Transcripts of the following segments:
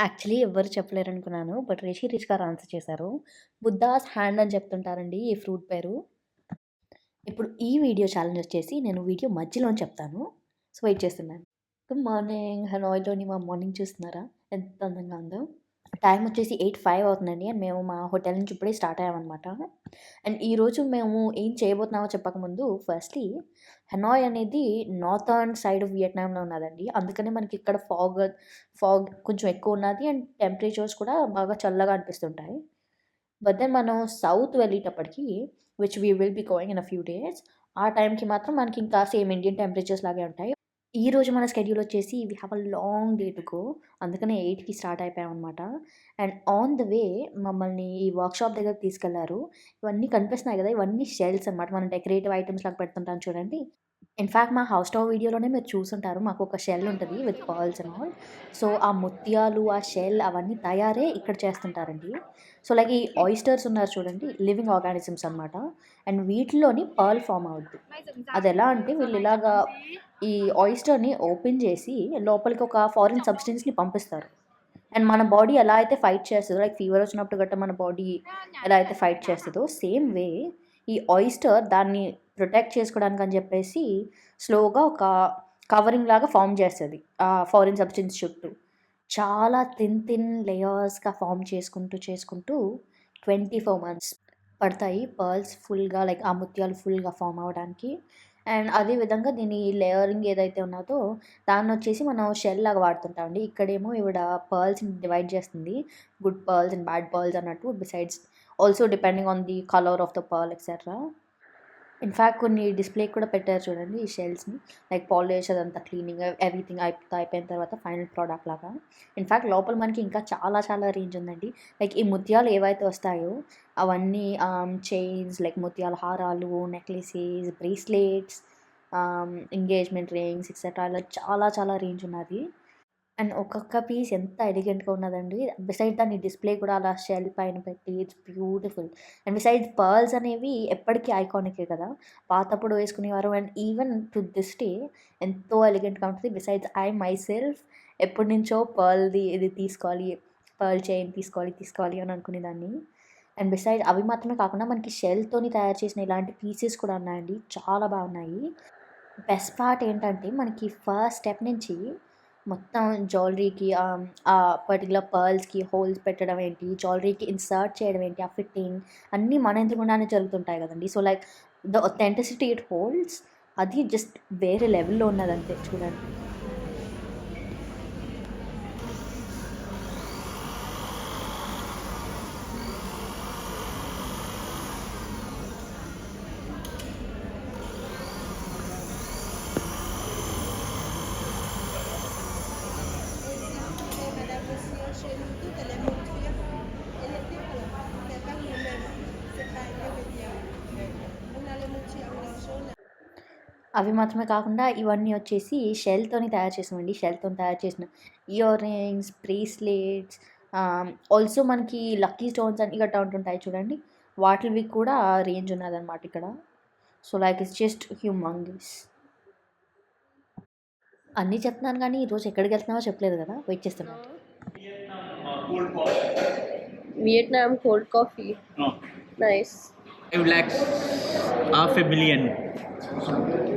Actually ఎవ్వరు చెప్పలేరనుకున్నాను. But Rishi గారు answer చేశారు. బుద్ధాస్ హ్యాండ్ అని చెప్తుంటారండి ఈ ఫ్రూట్ పేరు. ఇప్పుడు ఈ వీడియో ఛాలెంజ్ వచ్చేసి నేను వీడియో మధ్యలోనే చెప్తాను. సో, వెయిట్ చేస్తున్నాను. Good morning. హనోయ్‌లోని మా మార్నింగ్ చూస్తున్నారా? ఎంత అందంగా ఉందో. టైమ్ వచ్చేసి 8:05 అవుతుందండి. అండ్ మేము మా హోటల్ నుంచి ఇప్పుడే స్టార్ట్ అయ్యామనమాట. అండ్ ఈరోజు మేము ఏం చేయబోతున్నామో చెప్పకముందు ఫస్ట్‌లీ హనాయ్ అనేది నార్తర్న్ సైడ్ ఆఫ్ వియట్నాంలో ఉన్నదండి. అందుకనే మనకి ఇక్కడ ఫాగ్ కొంచెం ఎక్కువ ఉన్నది. అండ్ టెంపరేచర్స్ కూడా బాగా చల్లగా అనిపిస్తుంటాయి. బట్ దెన్ మనం సౌత్ వెళ్ళేటప్పటికి which we will be going in a few days. ఆ టైంకి మాత్రం మనకి ఇంకా సేమ్ ఇండియన్ టెంపరేచర్స్ లాగే ఉంటాయి. ఈరోజు మన షెడ్యూల్ వచ్చేసి we have a long day to go. అందుకనే 8కి స్టార్ట్ అయిపోయామనమాట. అండ్ ఆన్ ద వే మమ్మల్ని ఈ వర్క్‌షాప్ దగ్గరికి తీసుకెళ్లారు. ఇవన్నీ కనిపిస్తున్నాయి గదా! ఇవన్నీ షెల్స్ అనమాట. మనం డెకరేటివ్ ఐటెమ్స్ లాగా పెడుతుంటాం చూడండి. ఇన్‌ఫాక్ట్ మా హౌస్ స్టవ్ వీడియోలోనే మీరు చూసుంటారు. మాకొక షెల్ ఉంటది with pearls and all. So, ఆ ముత్యాలు, ఆ షెల్ అవన్నీ తయారే ఇక్కడ చేస్తుంటారండి. సో, లైక్ ఈ ఆయిస్టర్స్ ఉన్నారు చూడండి. లివింగ్ ఆర్గానిజమ్స్ అనమాట. అండ్ వీటిలోని పర్ల్ ఫార్మ్ అవుద్ది. అదెలా అంటే వీళ్ళు ఇలాగా ఈ ఆయిస్టర్‌ని ఓపెన్ చేసి లోపలికి ఒక ఫారిన్ సబ్స్టెన్స్‌ని పంపిస్తారు. అండ్ మన బాడీ ఎలా అయితే ఫైట్ చేస్తదో లైక్ ఫీవర్ వచ్చినప్పుడు గట్టా మన బాడీ ఎలా అయితే ఫైట్ చేస్తదో సేమ్ వే ఈ ఆయిస్టర్ దాన్ని ప్రొటెక్ట్ చేసుకోవడానికి అని చెప్పేసి స్లోగా ఒక కవరింగ్ లాగా ఫార్మ్ చేస్తది. ఆ ఫారిన్ సబ్స్టెన్స్ చుట్టూ. చాలా థిన్ లేయర్స్‌గా ఫార్మ్ చేసుకుంటూ 24 మంత్స్ పడతాయి పర్ల్స్ ఫుల్‌గా లైక్ ఆ ముత్యాలు ఫుల్‌గా ఫార్మ్ అవ్వడానికి. అండ్ అదే విధంగా దీని లేయరింగ్ ఏదైతే ఉన్నదో దాన్నొచ్చేసి మనం షెల్ లాగా వాడుతుంటామండి. ఇక్కడేమో ఈవిడ పర్ల్స్‌ని డివైడ్ చేస్తుంది. Good pearls and bad pearls అన్నట్టు. Besides also depending on the colour of the pearl etcetera. In fact కొన్ని డిస్‌ప్లేకి కూడా పెట్టారు చూడండి ఈ షెల్స్‌ని. లైక్ పాలిష్ అదంతా క్లీనింగ్ ఎవ్రీథింగ్ అయిపోయిన తర్వాత ఫైనల్ ప్రొడక్ట్ లాగా. ఇన్‌ఫాక్ట్ లోపల మనకి ఇంకా చాలా రేంజ్ ఉందండి. లైక్ ఈ ముత్యాలు ఏవైతే వస్తాయో అవన్నీ చైన్స్ లైక్ ముత్యాల హారాలు, necklaces, bracelets, engagement rings etcetera ఇలా చాలా రేంజ్ ఉన్నది. అండ్ ఒక్కొక్క పీస్ ఎంత ఎలిగెంట్‌గా ఉన్నదండి. బిసైడ్ దాన్ని డిస్‌ప్లే కూడా అలా షెల్ పైన పెట్టి it's beautiful. And besides pearls అనేవి ఎప్పటికీ ఐకానికే కదా! పాతప్పుడు వేసుకునేవారు. And even to this day ఎంతో ఎలిగెంట్‌గా ఉంటది. బిసైడ్స్ ఐ మైసెల్ఫ్ ఎప్పటినుంచో పర్ల్‌ది ఇది తీసుకోవాలి, పర్ల్ చైన్ తీసుకోవాలి అని అనుకునేదాన్ని. అండ్ బిసైడ్ అవి మాత్రమే కాకుండా మనకి షెల్‌తోని తయారు చేసిన ఇలాంటి పీసెస్ కూడా ఉన్నాయండి. చాలా బాగున్నాయి. బెస్ట్ పార్ట్ ఏంటంటే మనకి ఫస్ట్ స్టెప్ నుంచి మొత్తం జ్యువెలరీకి ఆ పర్టిక్యులర్ పర్ల్స్‌కి హోల్స్ పెట్టడం ఏంటి, జ్యువెలరీకి ఇన్సర్ట్ చేయడం ఏంటి, ఆ ఫిట్టింగ్ అన్నీ మన ఎదురుగుండానే జరుగుతుంటాయి కదండీ. So, like the authenticity it holds అది జస్ట్ వేరే లెవెల్‌లో ఉన్నదంతే చూడండి. Chez nous, toutes les montures, elle était là. C'est pas nous-mêmes. C'est pas elle veut dire. On a les montures en jaune. అవి మాత్రమే కాకుండా ఇవన్నీ వచ్చేసి షెల్‌తోని తయారు చేసినవండి. షెల్‌తోని తయారు చేసిన ఇయర్ రింగ్స్, బ్రేస్లెట్స్, ఆల్సో మనకి లక్కీ స్టోన్స్ అని గట్టా ఉంటుంటాయి చూడండి. వాటిలివి కూడా రేంజ్ ఉన్నదనమాట ఇక్కడ. So, like it's just humongous. అన్నీ చెప్తున్నాను గానీ ఈరోజు ఎక్కడికెళ్తున్నామో చెప్పలేదు గదా! వెయిట్ చేస్తున్నాను. Cold coffee. Vietnam cold coffee. No. Nice. 5 lakhs, half a million.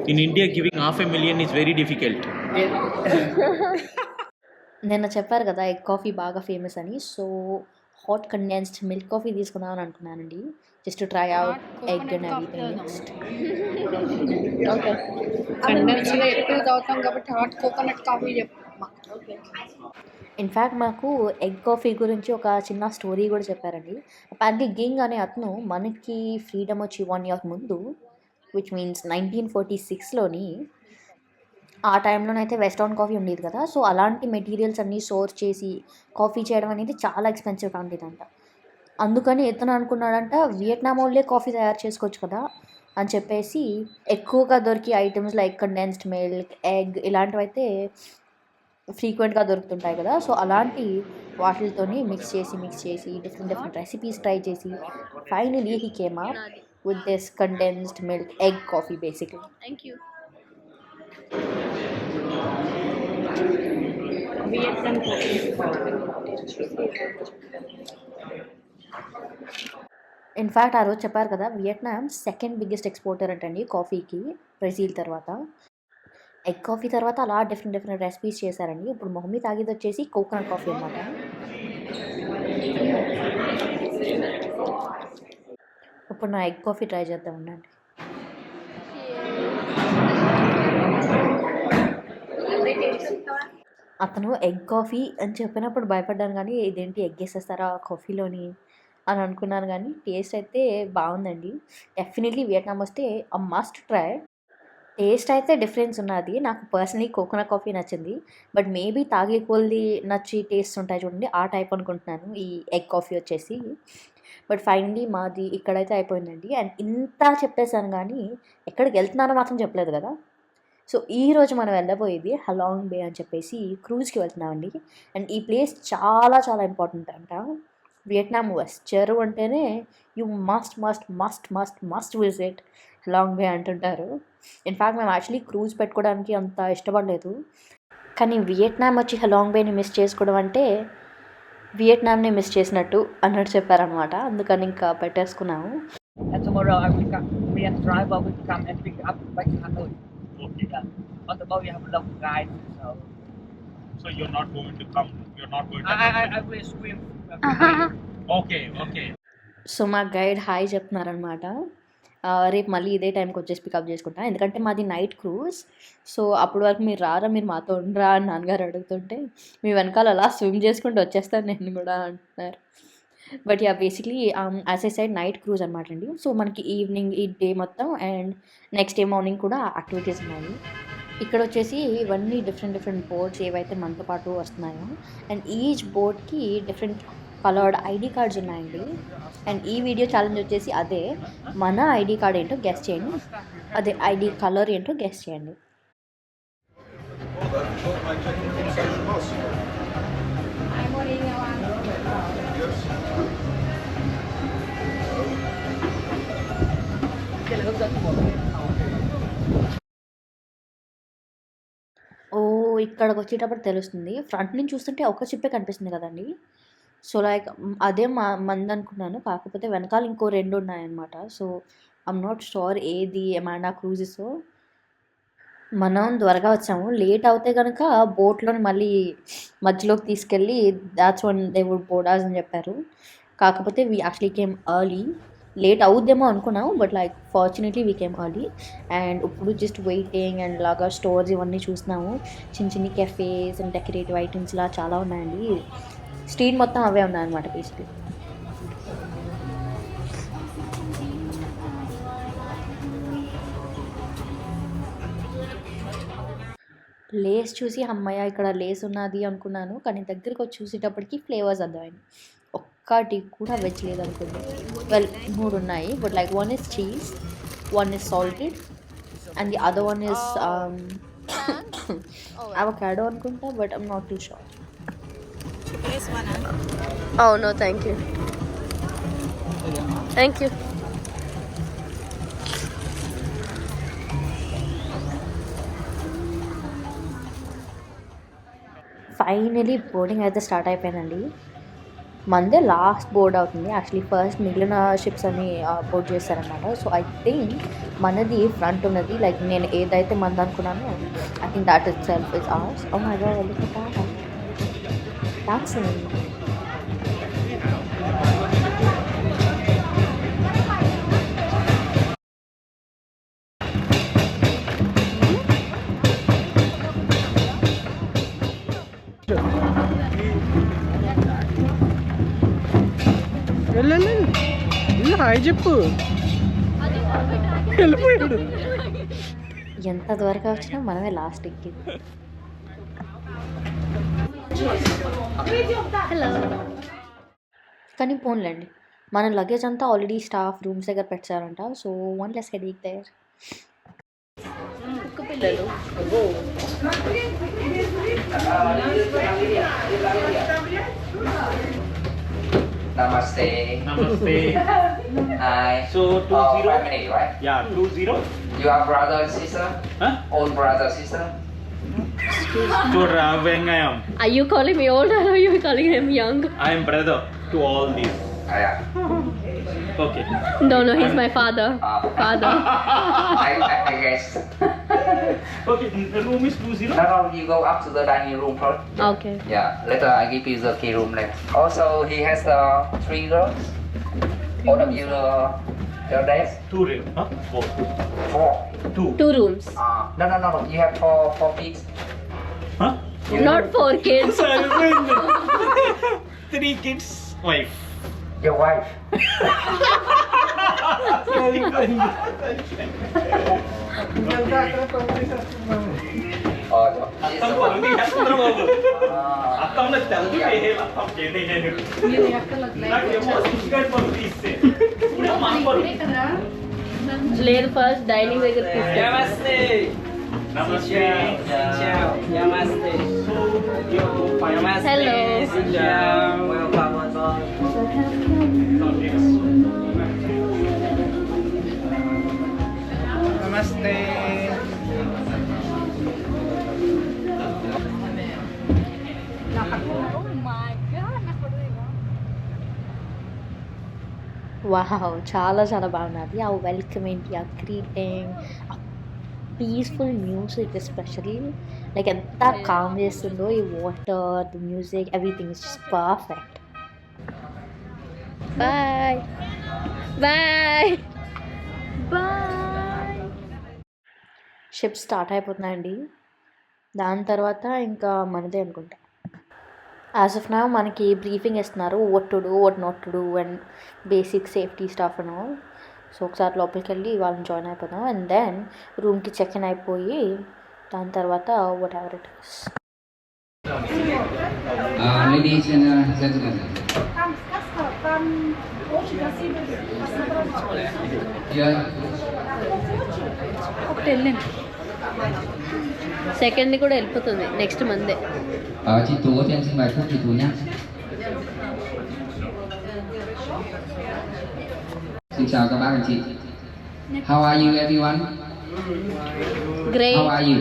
In India, giving half a million is very difficult. నిన్న చెప్పారు కదా! ఎగ్ కాఫీ బాగా ఫేమస్ అని. So, hot condensed milk coffee తీసుకుందామని అనుకున్నానండి. Just try out egg and everything mixed. Okay. కండెన్స్డ్‌గా ఎక్కువ తాగుతాం కాబట్టి హాట్ కోకోనట్ కాఫీ చెప్పు. ఓకే. ఇన్‌ఫాక్ట్ మాకు ఎగ్ కాఫీ గురించి ఒక చిన్న స్టోరీ గూడా చెప్పారండి. అపారెంట్‌లీ గింగ్ అనే అతను మనకి ఫ్రీడమ్ వచ్చి 1 ఇయర్ ముందు విచ్ మీన్స్ 1946లోని ఆ టైంలోనైతే వెస్టర్న్ కాఫీ ఉండేది కదా! సో, అలాంటి మెటీరియల్స్ అన్నీ సోర్స్ చేసి కాఫీ చేయడం అనేది చాలా ఎక్స్‌పెన్సివ్‌గా ఉండేదంట. అందుకని ఇతను అనుకున్నాడంట వియట్నామోళ్ళే కాఫీ తయారు చేసుకోవచ్చు కదా! అని చెప్పేసి ఎక్కువగా దొరికే items like condensed milk, egg ఇలాంటివైతే ఫ్రీక్వెంట్‌గా దొరుకుతుంటాయి కదా! సో, అలాంటి వాటిలతోని మిక్స్ చేసి డిఫరెంట్ రెసిపీస్ ట్రై చేసి finally he came up with this condensed milk egg coffee బేసిక్‌లీ. Thank you. Vietnam coffee. ఇన్‌ఫాక్ట్ ఆ రోజు చెప్పారు కదా! వియత్నాం సెకండ్ బిగ్గెస్ట్ ఎక్స్‌పోర్టర్ అంటండి కాఫీకి బ్రెజిల్ తర్వాత. ఎగ్ కాఫీ తర్వాత అలా డిఫరెంట్ డిఫరెంట్ రెసిపీస్ చేశారండి. ఇప్పుడు మొహమ్మీ తాగేదొచ్చేసి కోకోనట్ కాఫీ అనమాట. ఇప్పుడు నా ఎగ్ కాఫీ ట్రై చేద్దాం ఉండండి. అతను ఎగ్ కాఫీ అని చెప్పినప్పుడు భయపడ్డాను కానీ, ఇదేంటి ఎగ్ ఏసేస్తారా కాఫీలోని అని అనుకున్నాను కానీ, టేస్ట్ అయితే బావుందండి. డెఫినెట్‌లీ వియత్నాం వస్తే మస్ట్ ట్రై. టేస్ట్ అయితే డిఫరెన్స్ ఉన్నది. నాకు పర్సనలీ కోకోనట్ కాఫీ నచ్చింది. బట్ మేబీ తాగే కొద్దీ నచ్చి టేస్ట్ ఉంటాయి చూడండి, ఆ టైప్ అనుకుంటున్నాను ఈ ఎగ్ కాఫీ వచ్చేసి. బట్ ఫైనల్లీ మాది ఇక్కడైతే అయిపోయిందండి. అండ్ ఇంత చెప్పేసాను కానీ, ఎక్కడికెళ్తున్నానో మాత్రం చెప్పలేదు కదా! సో, ఈరోజు మనం వెళ్ళబోయేది హలాంగ్ బే అని చెప్పేసి క్రూజ్‌కి వెళ్తున్నామండి. అండ్ ఈ ప్లేస్ చాలా చాలా ఇంపార్టెంట్ అంట. వియత్నాం వచ్చారు అంటేనే యూ మస్ట్ విజిట్ హలాంగ్ బే అంటుంటారు. ఇన్‌ఫాక్ట్ మేము యాక్చువల్లీ క్రూజ్ పెట్టుకోవడానికి అంత ఇష్టపడలేదు. కానీ వియత్నాం వచ్చి హలాంగ్ బేని మిస్ చేసుకోవడం అంటే, వియత్నాంని మిస్ చేసినట్టు అన్నట్టు చెప్పారనమాట. అందుకని ఇంకా పెట్టేసుకున్నాము. And tomorrow I will come, me and driver will come and pick up back to Hanoi. Okay. Yeah. On the boat we have a lot of guys, so So you're not going to come. You're not going to. I will swim. Okay. Okay. So, మా guide hi చెప్తున్నారనమాట. రేపు మళ్ళీ ఇదే టైంకి వచ్చేసి pickup చేసుకుంటా. ఎందుకంటే మాది నైట్ క్రూజ్. సో, అప్పటి వరకు మీరు రారా, మీరు మాతో ఉండరా అని నాన్నగారు అడుగుతుంటే, మీ వెనకాల అలా స్విమ్ చేసుకుంటూ వచ్చేస్తాను నేను కూడా అంటున్నారు. But yeah! Basically as I said night cruise అనమాట అండి. సో, మనకి ఈవినింగ్ ఈ డే మొత్తం అండ్ నెక్స్ట్ డే మార్నింగ్ కూడా యాక్టివిటీస్ ఉన్నాయి. ఇక్కడొచ్చేసి ఇవన్నీ డిఫరెంట్ డిఫరెంట్ బోట్స్ ఏవైతే మనతో పాటు వస్తున్నాయో అండ్ ఈచ్ బోట్‌కి డిఫరెంట్ కలర్డ్ ఐడీ కార్డ్స్ ఉన్నాయండి. అండ్ ఈ వీడియో ఛాలెంజ్ వచ్చేసి అదే. మన ఐడీ కార్డ్ ఏంటో గెస్ చేయండి. అదే ఐడీ కలర్ ఏంటో గెస్ చేయండి. ఓహ్! ఇక్కడికొచ్చేటప్పుడు తెలుస్తుంది. ఫ్రంట్ నుంచి చూస్తుంటే ఒక షిప్పే కనిపిస్తుంది కదండీ! సో, లైక్ అదే మనదనుకున్నాను. కాకపోతే వెనకాల ఇంకో 2 ఉన్నాయన్నమాట. సో, ఐయామ్ నాట్ ష్యూర్ ఏది ఎమాండా క్రూజెసో. మనం త్వరగా వచ్చాము. లేట్ అవుతే గనక బోట్‌లోని మళ్ళీ మధ్యలోకి తీసుకెళ్ళి that's when they would board us అని చెప్పారు. కాకపోతే we actually came early. Late అవుద్దేమో అనుకున్నాం. But like fortunately we came early. And ఇప్పుడు జస్ట్ వెయిటింగ్ అండ్ ఇలాగా స్టోర్స్ ఇవన్నీ చూస్తున్నాము. చిన్న చిన్ని కెఫేస్ అండ్ డెకరేటివ్ ఐటెమ్స్ ఇలా చాలా ఉన్నాయండి. స్ట్రీట్ మొత్తం అవే ఉన్నాయన్నమాట బేసిక్‌లీ. లేస్ చూసి హమ్మయ్య! ఇక్కడ లేస్ ఉన్నది అనుకున్నాను. కానీ దగ్గరికొచ్చి చూసేటప్పటికి ఫ్లేవర్స్ అర్థమైంది. ఒక్కటి కూడా వెజ్ లేదనుకోండి. వెల్ 3 ఉన్నాయి. But like one is cheese, one is salted and the other one is avocado అనుకుంటా. But I'm not too sure. Oh no, thank you. Thank you. Finally boarding అయితే స్టార్ట్ అయిపోయిందండి. మనదే last board అవుతుంది. Actually first మిగిలిన ships అన్ని board చేశారనమాట. So, I think మనది front ఉన్నది. లైక్ నేను ఏదైతే మనది అనుకున్నానో I think that itself is ours. Oh my god! Look at that. Taxing. వెళ్ళు హాయ్ చెప్పు. వెళ్ళిపోయాడు. ఎంత త్వరగా వచ్చినా మనమే లాస్ట్ ఎక్కింది. Hello. కానీ పోన్లేండి, మన లగేజ్ అంతా ఆల్రెడీ స్టాఫ్ రూమ్స్ దగ్గర పెట్టారంట. So, one less headache there. కుక్క పిల్లలు. Namaste. Namaste. Hi. So, 20? Family, right? Yeah, 20. You are brother and sister? Huh? Own brother sister? చూడరా వెంగయం. Are you calling me old or are you calling him young? I am brother to all these. Yeah. Okay. No, he's my father. Father. I guess. Okay, the room is 20. No, you go up to the dining room first. Okay. Yeah, later I give you the key room next. Also, he has 3 girls. All of you, your days? 2 room. Huh? 4. 2. 2 rooms. No. You have 4 kids. Huh? Not 4 kids. 3 kids, wife. Your wife. అత్తం పొంది చేస్తున్నారు బాబు. అత్తంలో తెల్లి అత్తం చేయండి నేను. నాకేమో cigarette పొంది తీస్తే. ఇప్పుడు మా పొంది. లేదు ఫస్ట్ డైనింగ్ దగ్గర తీసుకెళ్ళి నమస్తే. నమస్తే. Namaste. Hello. నమస్తే. వావ్! చాలా చాలా బాగున్నది. ఆ వెల్కమింగ్, ఆ గ్రీటింగ్, ఆ పీస్‌ఫుల్ మ్యూజిక్ ఎస్పెషల్లీ లైక్ ఎంత కామ్ చేస్తుందో ఈ water, the music, everything is just perfect. Bye bye bye. Ship start అయిపోతున్నాయండి. దాని తర్వాత ఇంకా మనదే అనుకుంటా. యాజ్ ఆఫ్ నౌ మనకి బ్రీఫింగ్ ఇస్తున్నారు, what to do, what not to do and basic safety staff and all. So ఒకసారి లోపలికి వెళ్ళి వాళ్ళని జాయిన్ అయిపోదాం అండ్ దెన్ రూమ్కి చెక్ ఇన్ అయిపోయి దాని తర్వాత what ever it is. Ladies and gentlemen. Second కూడా వెళ్ళిపోతుంది నెక్స్ట్ మందే. Chị Tú có tên xin bài phúc chị Tú nhé. Xin chào các bác anh chị. How are you everyone? Great. How are you?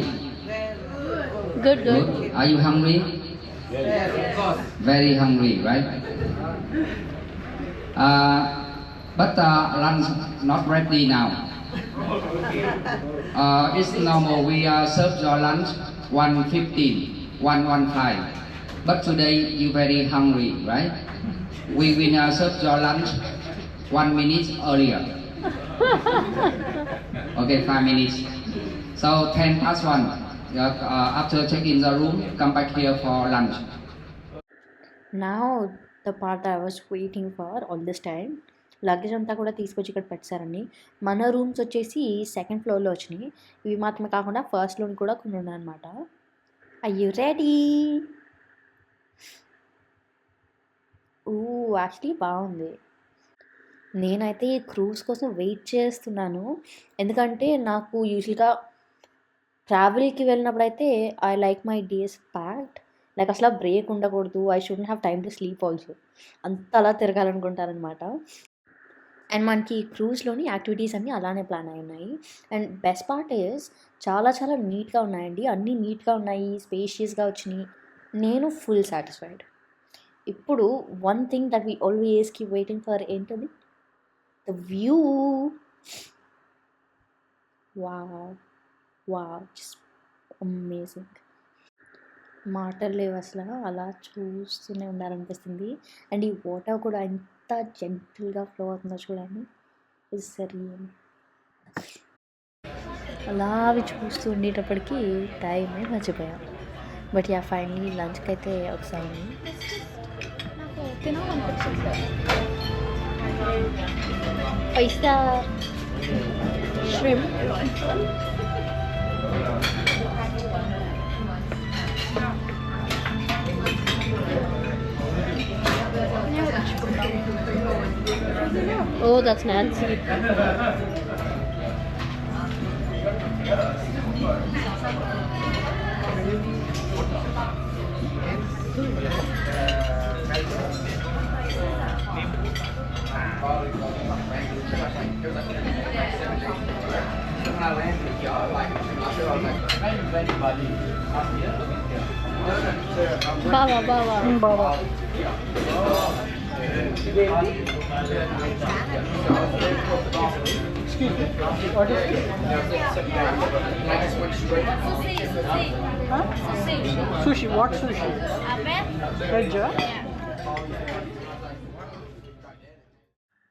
Good. Are you hungry? Very hungry, right? But lunch not ready now. It's normal. We serve your lunch 1:15, 1:15. But today you very hungry, right? We will serve your lunch 1 minute earlier. Okay, 5 minutes. So 1:10. After checking the room, come back here for lunch. Now the part that I was waiting for all this time, luggage అంతా కూడా తీసుకొచ్చి ఇక్కడ పెట్టారండి. మన rooms వచ్చేసి second ఫ్లోర్లో వచ్చినాయి. ఇవి మాత్రమే కాకుండా ఫస్ట్ ఫ్లోర్ కూడా కొన్ని ఉన్నాయన్నమాట. Are you ready? యాక్చువల్లీ బాగుంది. నేనైతే ఈ క్రూజ్ కోసం వెయిట్ చేస్తున్నాను. ఎందుకంటే నాకు యూజువల్గా ట్రావెల్కి వెళ్ళినప్పుడు అయితే I like my days packed. Like అసలు బ్రేక్ ఉండకూడదు. I shouldn't have time to sleep also. అంత అలా తిరగాలనుకుంటారనమాట. అండ్ మనకి క్రూజ్లోని యాక్టివిటీస్ అన్నీ అలానే ప్లాన్ అయి ఉన్నాయి. అండ్ బెస్ట్ పార్ట్ ఈజ్ చాలా చాలా నీట్గా ఉన్నాయండి. అన్నీ నీట్గా ఉన్నాయి, స్పేషియస్గా వచ్చినాయి. నేను ఫుల్ సాటిస్ఫైడ్. ఇప్పుడు one thing that we always keep waiting for ఏంటది? The view. Wow just amazing. మాటలు లేవు అసలు, అలా చూస్తూనే ఉండాలనిపిస్తుంది. అండ్ ఈ వాటర్ కూడా ఎంత జెంటిల్గా ఫ్లో అవుతుందో చూడండి. It's surreal. అలా అవి చూస్తూ ఉండేటప్పటికి టైమే మర్చిపోయాం. బట్ యా ఫైనలీ లంచ్కి అయితే ఒకసారి 5 star shrimp. Oh, that's Nancy. Bawa, bawa. Bawa. Excuse me. What is it? Huh? Sushi. What sushi? Veg?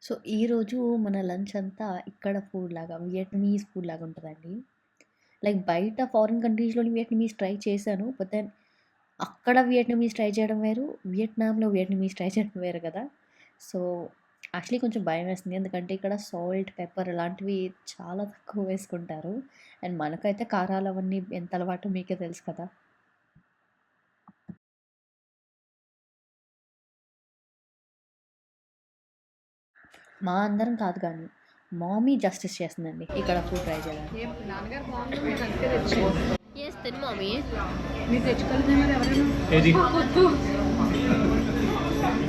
So ఈరోజు మన లంచ్ అంతా ఇక్కడ ఫుడ్ లాగా వియట్నమీస్ ఫుడ్ లాగా ఉంటుందండి. లైక్ బయట ఫారిన్ కంట్రీస్‌లోని వియట్నమీస్ ట్రై చేశాను. బట్ దెన్ అక్కడ వియట్నమీస్ ట్రై చేయడం వేరు, వియట్నాంలో వియట్నమీస్ ట్రై చేయడం వేరు కదా! సో, యాక్చువల్లీ కొంచెం భయమేస్తుంది. ఎందుకంటే ఇక్కడ సాల్ట్, పెప్పర్ అలాంటివి చాలా తక్కువ వేసుకుంటారు. అండ్ మనకైతే కారాలు అవన్నీ ఎంత అలవాటో మీకే తెలుసు కదా! మా అందరం కాదు గానీ, మమ్మీ జస్టిస్ చేస్తుందండి ఇక్కడ ఫుడ్ ట్రై చేయడానికి. Yes, తిను మమ్మీ. ఏది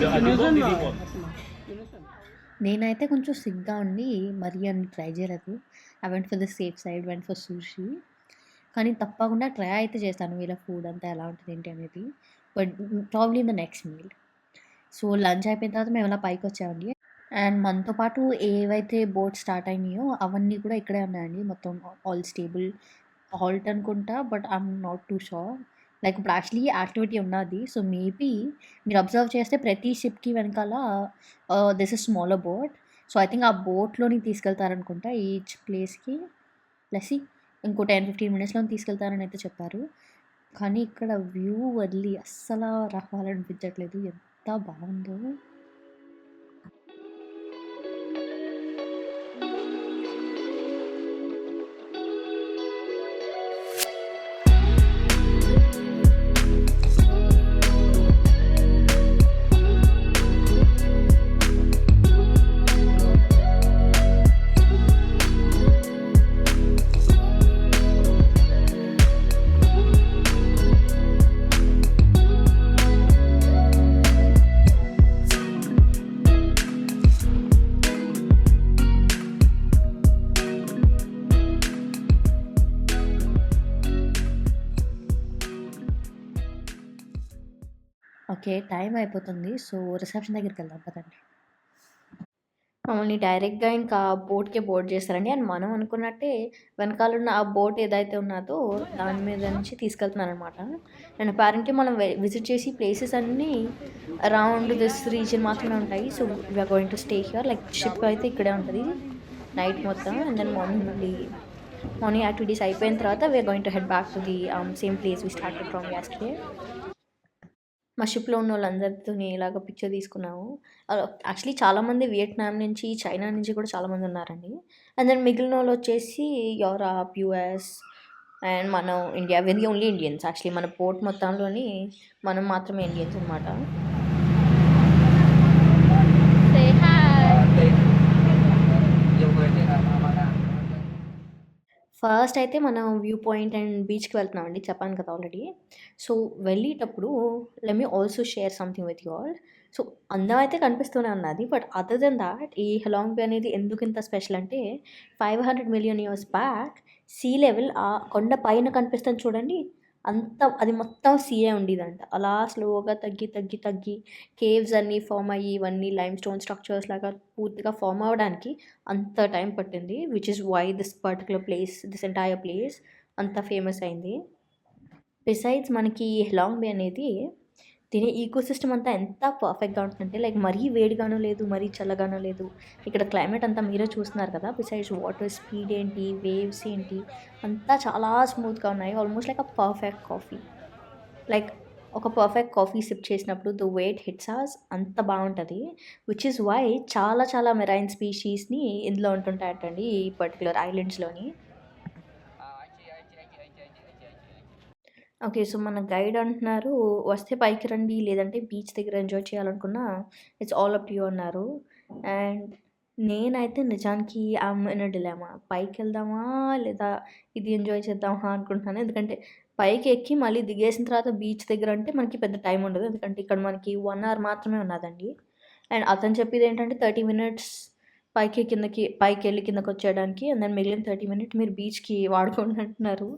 అది బాగుంది, ఇది బాగుంది. నేనైతే కొంచెం సిగ్గా ఉండి మరీ అన్ని ట్రై చేయలేదు. I went for the safe side, went for sushi. కానీ తప్పకుండా ట్రై అయితే చేస్తాను వీళ్ళ ఫుడ్ అంతా ఎలా ఉంటుంది ఏంటి అనేది. But probably in the next meal. So lunch అయిపోయిన తర్వాత మేము అలా పైకొచ్చామండి. అండ్ మనతో పాటు ఏవైతే బోట్స్ స్టార్ట్ అయినాయో అవన్నీ కూడా ఇక్కడే ఉన్నాయండి. మొత్తం ఆల్ స్టేబుల్ హాల్ట్ అనుకుంటా. But I'm not too sure. Like ఇప్పుడు యాక్చువల్లీ యాక్టివిటీ ఉన్నది. సో మేబీ మీరు అబ్జర్వ్ చేస్తే ప్రతి షిప్‌కి వెనకాల this is smaller boat. So I think ఆ బోట్‌లోని తీసుకెళ్తారనుకుంటా ఈచ్ ప్లేస్‌కి. Let's see. ఇంకో 10-15 మినిట్స్‌లో తీసుకెళ్తారని అయితే చెప్పారు. కానీ ఇక్కడ వ్యూ వదిలి అస్సలు రావాలనిపించట్లేదు. ఎంత బాగుందో. ఓకే. టైం అయిపోతుంది. సో రిసెప్షన్ దగ్గరికి వెళ్దాం పదండి. మమ్మల్ని డైరెక్ట్‌గా ఇంకా బోట్‌కే బోర్డ్ చేస్తారండి. అండ్ మనం అనుకున్నట్టే వెనకాలున్న ఆ బోట్ ఏదైతే ఉన్నదో దాని మీద నుంచి తీసుకెళ్తున్నారనమాట. అండ్ అపారెంట్‌లీ మనం విజిట్ చేసి ప్లేసెస్ అన్నీ అరౌండ్ దిస్ రీజియన్ మాత్రమే ఉంటాయి. So we are going to stay here. Like ship అయితే ఇక్కడే ఉంటది నైట్ మొత్తం. అండ్ దెన్ మార్నింగ్ యాక్టివిటీస్ అయిపోయిన తర్వాత we are going to head back to the same place we started from yesterday. మా షిప్‌లో ఉన్నోళ్ళందరితోని ఇలాగ పిక్చర్ తీసుకున్నాము. యాక్చువల్లీ చాలామంది వియట్నాం నుంచి, చైనా నుంచి కూడా చాలామంది ఉన్నారండి. అండ్ దెన్ మిగిలినోళ్ళొచ్చేసి యూరప్, యూఎస్ అండ్ మనం India. We the only Indians actually మన పోర్ట్ మొత్తంలోని మనం మాత్రమే ఇండియన్స్ అనమాట. Say hi. ఫస్ట్ అయితే మనం వ్యూ పాయింట్ అండ్ బీచ్‌కి వెళ్తున్నామండి. చెప్పాను కదా ఆల్రెడీ. సో వెళ్ళేటప్పుడు let me also share something with you all. So అందం అయితే కనిపిస్తూనే ఉన్నది. బట్ అదర్ దెన్ దాట్ ఈ హెలాంగ్ బే అనేది ఎందుకింత స్పెషల్ అంటే 500 million years back sea level ఆ కొండ పైన కనిపిస్తుంది చూడండి. అది మొత్తం సీయే ఉండేదంట. అలా స్లోగా తగ్గి కేవ్స్ అన్నీ ఫార్మ్ అయ్యి ఇవన్నీ లైమ్‌స్టోన్ స్ట్రక్చర్స్ లాగా పూర్తిగా ఫార్మ్ అవ్వడానికి అంత టైం పట్టింది. Which is why this particular place, this entire place అంత ఫేమస్ అయింది. బిసైడ్స్ మనకి హెలాంగ్ బే అనేది దీని ఈకోసిస్టమ్ అంతా ఎంత పర్ఫెక్ట్‌గా ఉంటుందంటే లైక్ మరీ వేడిగానూ లేదు, మరీ చల్లగానూ లేదు. ఇక్కడ క్లైమేట్ అంతా మీరే చూస్తున్నారు కదా. బిసైడ్స్ వాటర్ స్పీడ్ ఏంటి, వేవ్స్ ఏంటి అంతా చాలా స్మూత్‌గా ఉన్నాయి. Almost like perfect coffee. Like ఒక పర్ఫెక్ట్ కాఫీ సిప్ చేసినప్పుడు ద వే ఇట్ హిట్స్ అస్ అంత బాగుంటుంది. విచ్ ఈస్ వై చాలా మెరైన్ స్పీషీస్‌ని ఇందులో ఉంటుంటాయంటండి ఈ పర్టిక్యులర్ ఐలాండ్స్‌లోని. ఓకే. సో మన గైడ్ అంటున్నారు వస్తే పైకి రండి, లేదంటే బీచ్ దగ్గర ఎంజాయ్ చేయాలనుకున్నా it's all up to you అన్నారు. అండ్ నేనైతే నిజానికి ఐయామ్ ఇన్ ఎ డిలెమా. పైకెళ్దామా లేదా ఇది ఎంజాయ్ చేద్దామా అనుకుంటున్నాను. ఎందుకంటే పైకి ఎక్కి మళ్ళీ దిగేసిన తర్వాత బీచ్ దగ్గర అంటే మనకి పెద్ద టైం ఉండదు. ఎందుకంటే ఇక్కడ మనకి 1 అవర్ మాత్రమే ఉన్నదండి. అండ్ అతను చెప్పేది ఏంటంటే 30 మినిట్స్ పైకెళ్ళి కిందకొచ్చేయడానికి. అండ్ దెన్ మిగిలిన 30 మినిట్స్ మీరు బీచ్‌కి వాడుకోండి అంటున్నారు.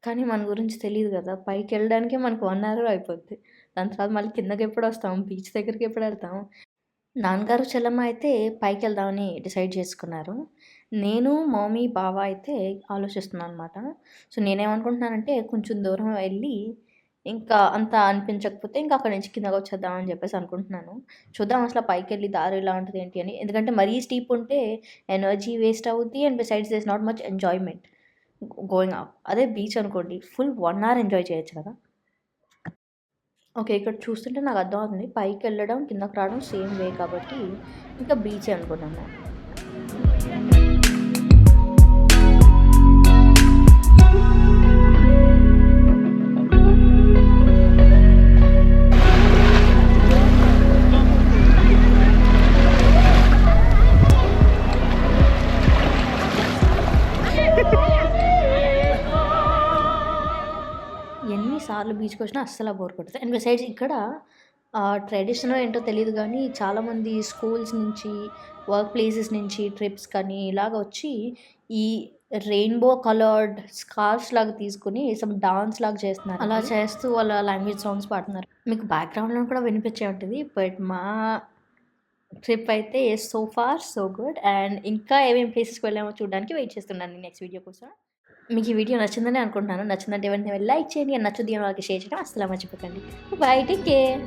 కానీ మన గురించి తెలీదు కదా! పైకెళ్ళడానికే మనకు 1 అవర్ అయిపోద్ది. దాని తర్వాత మళ్ళీ కిందకెప్పుడు వస్తాం? బీచ్ దగ్గరికి ఎప్పుడు వెళ్తాం? నాన్నగారు, చెల్లమ్మ అయితే పైకెళ్దామని డిసైడ్ చేసుకున్నారు. నేను, మమ్మీ, బావ అయితే ఆలోచిస్తున్నాను అనమాట. సో, నేనేమనుకుంటున్నానంటే కొంచెం దూరం వెళ్ళి ఇంకా అంత అనిపించకపోతే ఇంకా అక్కడి నుంచి కిందకొచ్చేద్దాం అని చెప్పేసి అనుకుంటున్నాను. చూద్దాం అసల పైకెళ్ళి దారి ఎలా ఉంటది ఏంటి అని. ఎందుకంటే మరీ స్టీప్ ఉంటే ఎనర్జీ వేస్ట్ అవుద్ది and besides there is not much ఎంజాయ్‌మెంట్ గోయింగ్ అప్. అదే బీచ్ అనుకోండి ఫుల్ 1 అవర్ ఎంజాయ్ చేయొచ్చు కదా! ఓకే. ఇక్కడ చూస్తుంటే నాకు అర్థమవుతుంది. పైకెళ్ళడం, కిందకి రావడం సేమ్ వే కాబట్టి ఇంకా బీచే అనుకున్నాను. ఎన్నిసార్లు బీచ్‌కొచ్చినా అస్సల బోర్ కొట్టదు. అండ్ బిసైడ్స్ ఇక్కడ ట్రెడిషనో ఏంటో తెలీదు గానీ చాలామంది స్కూల్స్ నుంచి, వర్క్ ప్లేసెస్ నుంచి ట్రిప్స్ కానీ ఇలాగ వచ్చి ఈ రెయిన్‌బో కలర్డ్ స్కార్ఫ్స్ లాగా తీసుకొని సమ్ డాన్స్ లాగా చేస్తున్నారు. అలా చేస్తూ వాళ్ళ లాంగ్వేజ్ సాంగ్స్ పాడుతున్నారు. మీకు బ్యాక్‌గ్రౌండ్‌లో కూడా వినిపించే ఉంటది. బట్ మా ట్రిప్ అయితే so far so good. And ఇంకా ఏమేమి ప్లేసెస్‌కి వెళ్ళామో చూడడానికి వెయిట్ చేస్తున్నాను నెక్స్ట్ వీడియో కోసం. మీకు ఈ వీడియో నచ్చిందని అనుకుంటున్నాను. నచ్చిందంటే వెంటనే వెళ్ళి లైక్ చేయండి. అండ్ నచ్చుద్ది అని వాళ్ళకి షేర్ చేయడం అస్సలు మర్చిపోకండి. By, take care.